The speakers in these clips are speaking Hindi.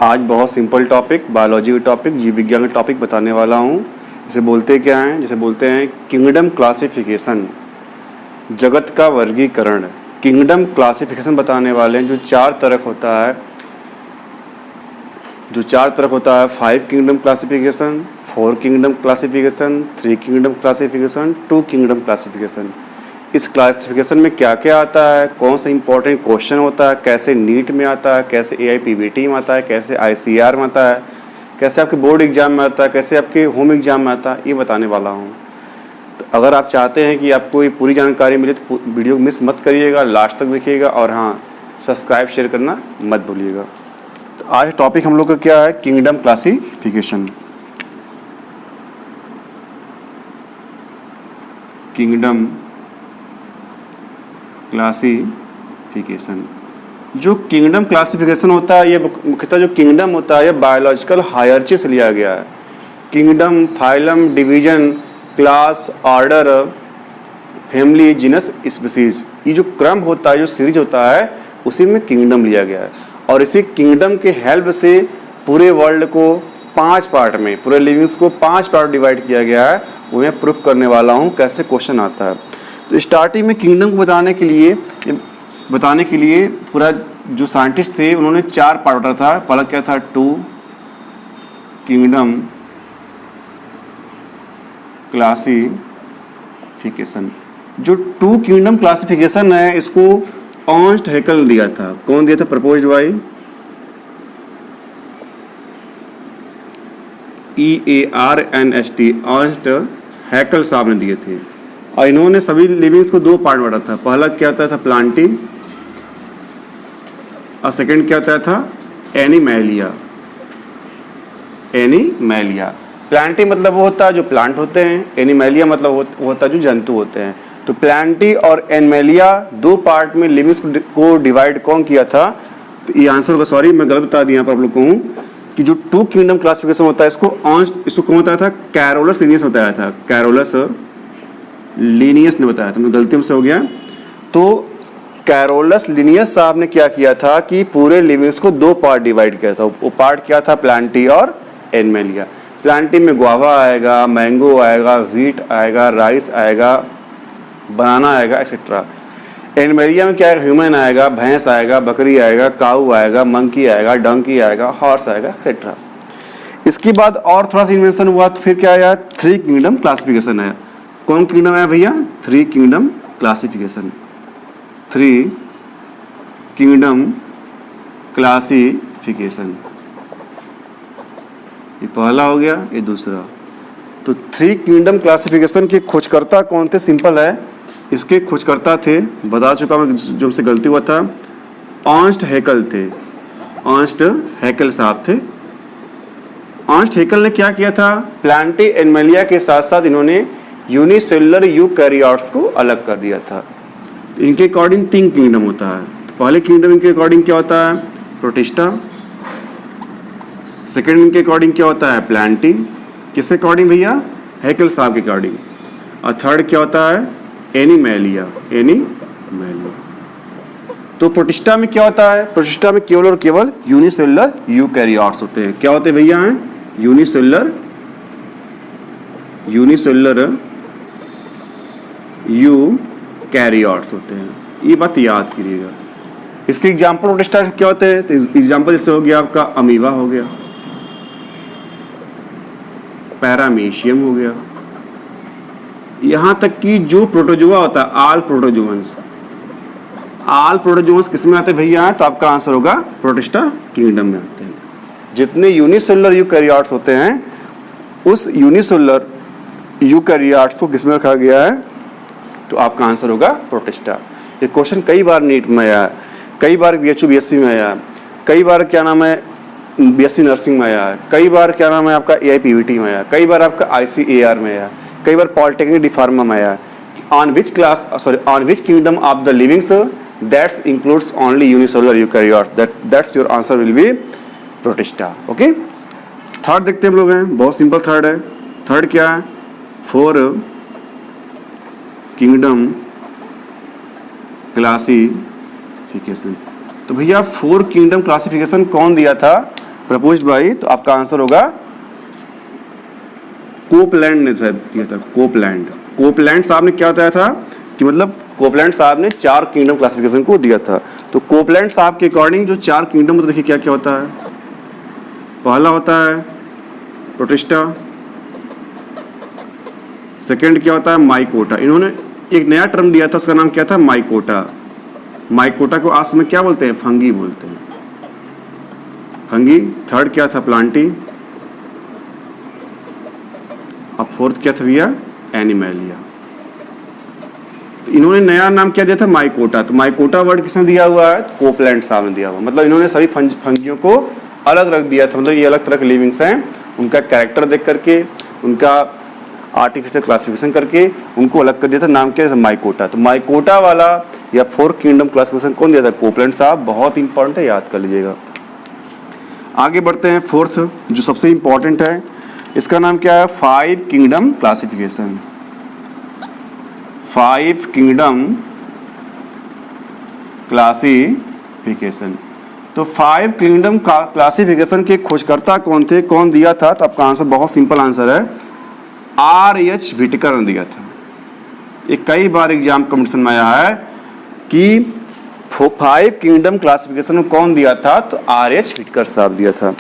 आज बहुत सिंपल टॉपिक, बायोलॉजी का टॉपिक, जीव विज्ञान का टॉपिक बताने वाला हूँ। इसे बोलते क्या हैं? जैसे बोलते हैं किंगडम क्लासिफिकेशन, जगत का वर्गीकरण। किंगडम क्लासिफिकेशन बताने वाले हैं जो चार तरह होता है 5 kingdom classification, 4 kingdom classification, 3 kingdom classification, 2 kingdom classification. इस क्लासिफिकेशन में क्या क्या आता है, कौन सा इंपॉर्टेंट क्वेश्चन होता है, कैसे नीट में आता है, कैसे AIPBT में आता है, कैसे ICR में आता है, कैसे आपके बोर्ड एग्जाम में आता है, कैसे आपके होम एग्जाम में आता है, ये बताने वाला हूँ। तो अगर आप चाहते हैं कि आपको ये पूरी जानकारी मिले तो वीडियो मिस मत करिएगा, लास्ट तक देखिएगा और हाँ, सब्सक्राइब शेयर करना मत भूलिएगा। तो आज टॉपिक हम लोग का क्या है? Kingdom classification. Kingdom classification. जो किंगडम क्लासिफिकेशन होता है, ये मुख्यतः जो किंगडम होता है ये बायोलॉजिकल हायरार्ची से लिया गया है। Kingdom, phylum, division, class, order, family, genus, species, ये जो क्रम होता है, जो सीरीज होता है, उसी में किंगडम लिया गया है। और इसी किंगडम के हेल्प से पूरे वर्ल्ड को 5 पार्ट में, पूरे लिविंग्स को 5 पार्ट डिवाइड किया गया है। वो मैं प्रूफ करने वाला हूँ कैसे क्वेश्चन आता है। तो स्टार्टिंग में किंगडम को बताने के लिए पूरा जो साइंटिस्ट थे उन्होंने 4 पार्ट बांटा था। पहला क्या था? 2 किंगडम क्लासिफिकेशन। जो 2 किंगडम क्लासिफिकेशन है, इसको अर्नस्ट हैकेल दिया था। कौन दिया था? Proposed by EARNST, Ernst Hückel साहब ने दिए थे। और इन्होंने सभी लिविंग्स को 2 पार्ट बांटा था। पहला क्या होता था? प्लांटी, और सेकंड क्या होता था? एनिमैलिया। प्लांटी मतलब वो होता है जो प्लांट होते हैं, एनिमैलिया मतलब वो होता है जो जंतु होते हैं। तो प्लांटी और एनिमैलिया 2 पार्ट में लिविंग्स को डिवाइड कौन किया था? तो ये आंसर होगा, सॉरी मैं गलत बता दिया यहाँ पर आप लोग को, कि जो 2 किंगडम क्लासिफिकेशन होता है इसको कौन बताया था? कैरोलस लिनियस बताया था। कैरोलस लिनियस ने बताया था, मैं गलती से हो गया। तो कैरोलस लिनियस साहब ने क्या किया था कि पूरे लिविंग्स को 2 पार्ट डिवाइड किया था। वो पार्ट क्या था? प्लांटी और एनिमैलिया। प्लांटी में गुआवा आएगा, मैंगो आएगा, व्हीट आएगा, राइस आएगा, बनाना आएगा, एक्सेट्रा। एनिमैलिया में क्या आएगा? ह्यूमन आएगा, भैंस आएगा, बकरी आएगा, काऊ आएगा, मंकी आएगा, डंकी आएगा, हॉर्स आएगा, एक्सेट्रा। इसके बाद और थोड़ा सा इन्वेंशन हुआ तो फिर क्या आया? 3 किंगडम क्लासिफिकेशन है। कौन किंगडम है भैया? 3 किंगडम क्लासिफिकेशन। 3 किंगडम क्लासिफिकेशन, ये पहला हो गया, ये दूसरा। तो 3 किंगडम क्लासिफिकेशन के खोजकर्ता कौन थे? सिंपल है, इसके खोजकर्ता थे, बता चुका मैं जो हमसे गलती हुआ था, अर्नस्ट हैकेल थे। अर्नस्ट हैकेल साहब थे। अर्नस्ट हैकेल ने क्या किया था? प्लांटी एनिमैलिया के साथ साथ इन्होंने यूनिसेलुलर यूकैरियोट्स को अलग कर दिया था। इनके अकॉर्डिंग 3 किंगडम होता है। तो पहले किंगडम इनके अकॉर्डिंग क्या होता है? प्रोटिस्टा। सेकेंड इनके अकॉर्डिंग क्या होता है? प्लांटी। किसके अकॉर्डिंग भैया? हैकेल साहब के अकॉर्डिंग। और थर्ड क्या होता है? एनिमैलिया। तो प्रोटिस्टा में क्या होता है? प्रोटिस्टा में केवल और केवल यूनिसेलुलर यूकैरियोट्स होते हैं। क्या होते हैं भैया? हैं यूनिसेलुलर यूकैरियोट्स होते हैं। ये बात याद कीजिएगा। इसके एग्जाम्पल प्रोटिस्टा क्या होते हैं? तो एग्जाम्पल जैसे हो गया आपका अमीबा हो गया, पैरामीशियम हो गया, यहां तक कि जो प्रोटोजोआ होता है, आल प्रोटोजोअन्स किसमें आते हैं भैया? तो आपका आंसर होगा प्रोटिस्टा किंगडम में आते हैं। जितने यूनिसेलुलर यूकैरियोट्स होते हैं, उस यूनिसेलुलर यूकैरियोट्स को किसमें रखा गया है? तो आपका आंसर होगा प्रोटिस्टा। ये क्वेश्चन कई बार नीट में आया है, कई बार BHU BSc में आया है, कई बार क्या नाम है BSc नर्सिंग में आया है, कई बार क्या नाम है आपका AIPBT में आया है, कई बार आपका ICAR में आया है, कई बार पॉलिटेक्निक डिफार्मा में आया है। On which kingdom of the livings that's includes only unicellular eukaryotes, that's your answer will be protista. Okay, third देखते हैं हम लोग हैं, बहुत सिंपल थर्ड है। थर्ड क्या है? 4 किंगडम क्लासिफिकेशन। तो भैया 4 किंगडम क्लासिफिकेशन कौन दिया था? प्रपोज्ड बाय, तो आपका आंसर होगा कोपलैंड ने शायद किया था। कोपलैंड, कोपलैंड साहब ने क्या बताया था कि मतलब कोपलैंड साहब ने 4 किंगडम क्लासिफिकेशन को दिया था। तो कोपलैंड साहब के अकॉर्डिंग जो 4 किंगडम, तो देखिए क्या क्या होता है। पहला होता है प्रोटिस्टा, सेकंड क्या होता है माइकोटा। इन्होंने एक नया टर्म दिया था, उसका नाम क्या था माइकोटा। माइकोटा को आज में क्या बोलते हैं, फंगी बोलते हैं, फंगी। थर्ड क्या था प्लांटी, और फोर्थ क्या था भैया एनिमेलिया। तो इन्होंने नया नाम क्या दिया था माइकोटा। तो माइकोटा वर्ड किसने दिया हुआ है, कोपलैंड साहब ने दिया हुआ। मतलब इन्होंने सभी फंगियों को अलग रख दिया था, मतलब ये अलग तरह के लिविंग्स हैं, उनका कैरेक्टर देख करके, उनका आर्टिफिशियल क्लासिफिकेशन करके उनको अलग कर दिया था। नाम क्या था माइकोटा। तो माइकोटा वाला या 4 किंगडम क्लासिफिकेशन कौन दिया था, कोपलैंड साहब। बहुत इंपॉर्टेंट है, याद कर लीजिएगा। आगे बढ़ते हैं, फोर्थ जो सबसे इंपॉर्टेंट है, इसका नाम क्या है 5 किंगडम क्लासिफिकेशन। 5 kingdom classification. तो 5 किंगडम क्लासिफिकेशन के खोजकर्ता कौन थे, कौन दिया था। तो आपका आंसर बहुत सिंपल आंसर है, R.H. व्हिटेकर ने दिया था। ये कई बार एग्जाम कॉम्पिटिशन में आया है कि 5 किंगडम क्लासिफिकेशन में कौन दिया था, तो R.H. व्हिटेकर साहब दिया था।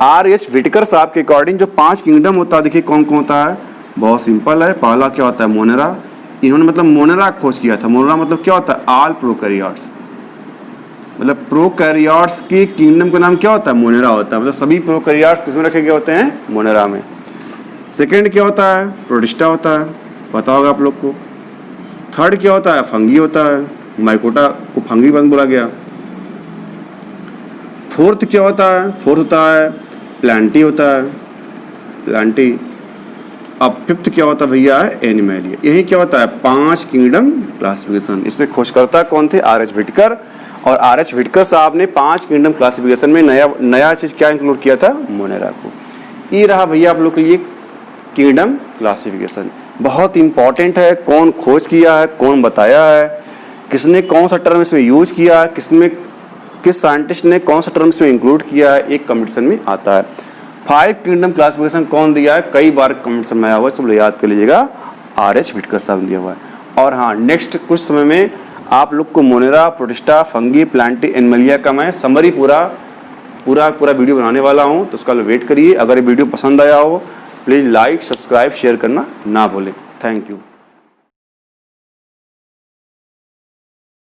R.H. व्हिटेकर साहब के अकॉर्डिंग जो 5 किंगडम होता है, देखिए कौन कौन होता है, बहुत सिंपल है। पहला क्या होता है मोनेरा। इन्होंने मतलब मोनेरा खोज किया था। मोनेरा मतलब क्या होता है, ऑल प्रोकैरियोट्स। मतलब प्रोकैरियोट्स के किंगडम का नाम क्या होता है, मोनेरा होता है। मतलब सभी प्रोकैरियोट्स किसमें रखे गए होते हैं, मोनेरा में। सेकेंड क्या होता है, प्रोटिस्टा होता है, पता होगा आप लोग को। थर्ड क्या होता है, फंगी होता है, माइकोटा को फंगी बंद बोला गया। फोर्थ क्या होता है, फोर्थ होता है प्लांटी होता है, प्लांटी। अब फिफ्थ क्या होता है भैया, एनिमेलिया। यही क्या होता है 5 किंगडम क्लासिफिकेशन। इसमें खोजकर्ता कौन थे, R.H. व्हिटेकर। और R.H. व्हिटेकर साहब ने 5 किंगडम क्लासिफिकेशन में नया चीज क्या इंक्लूड किया था, मोनेरा को। ये रहा भैया आप लोग के लिए किंगडम क्लासिफिकेशन। बहुत इंपॉर्टेंट है, कौन खोज किया है, कौन बताया है, किसने कौन सा टर्म इसमें यूज किया है, किस साइंटिस्ट ने कौन सा टर्म इसमें इंक्लूड किया है, एक कॉम्पिटिशन में आता है। 5 किंगडम क्लासिफिकेशन कौन दिया है, कई बार कॉम्पिटिशन में आया हुआ है, सब लोग याद कर लीजिएगा, R.H. व्हिटेकर साहब ने दिया हुआ है। और हाँ, नेक्स्ट कुछ समय में आप लोग को Monera, protista, fungi, Plantae, animalia का मैं समरी पूरा वीडियो बनाने वाला हूँ, तो उसका वेट करिए। अगर ये वीडियो पसंद आया हो प्लीज़ लाइक, सब्सक्राइब, शेयर करना ना भूलें। Thank you.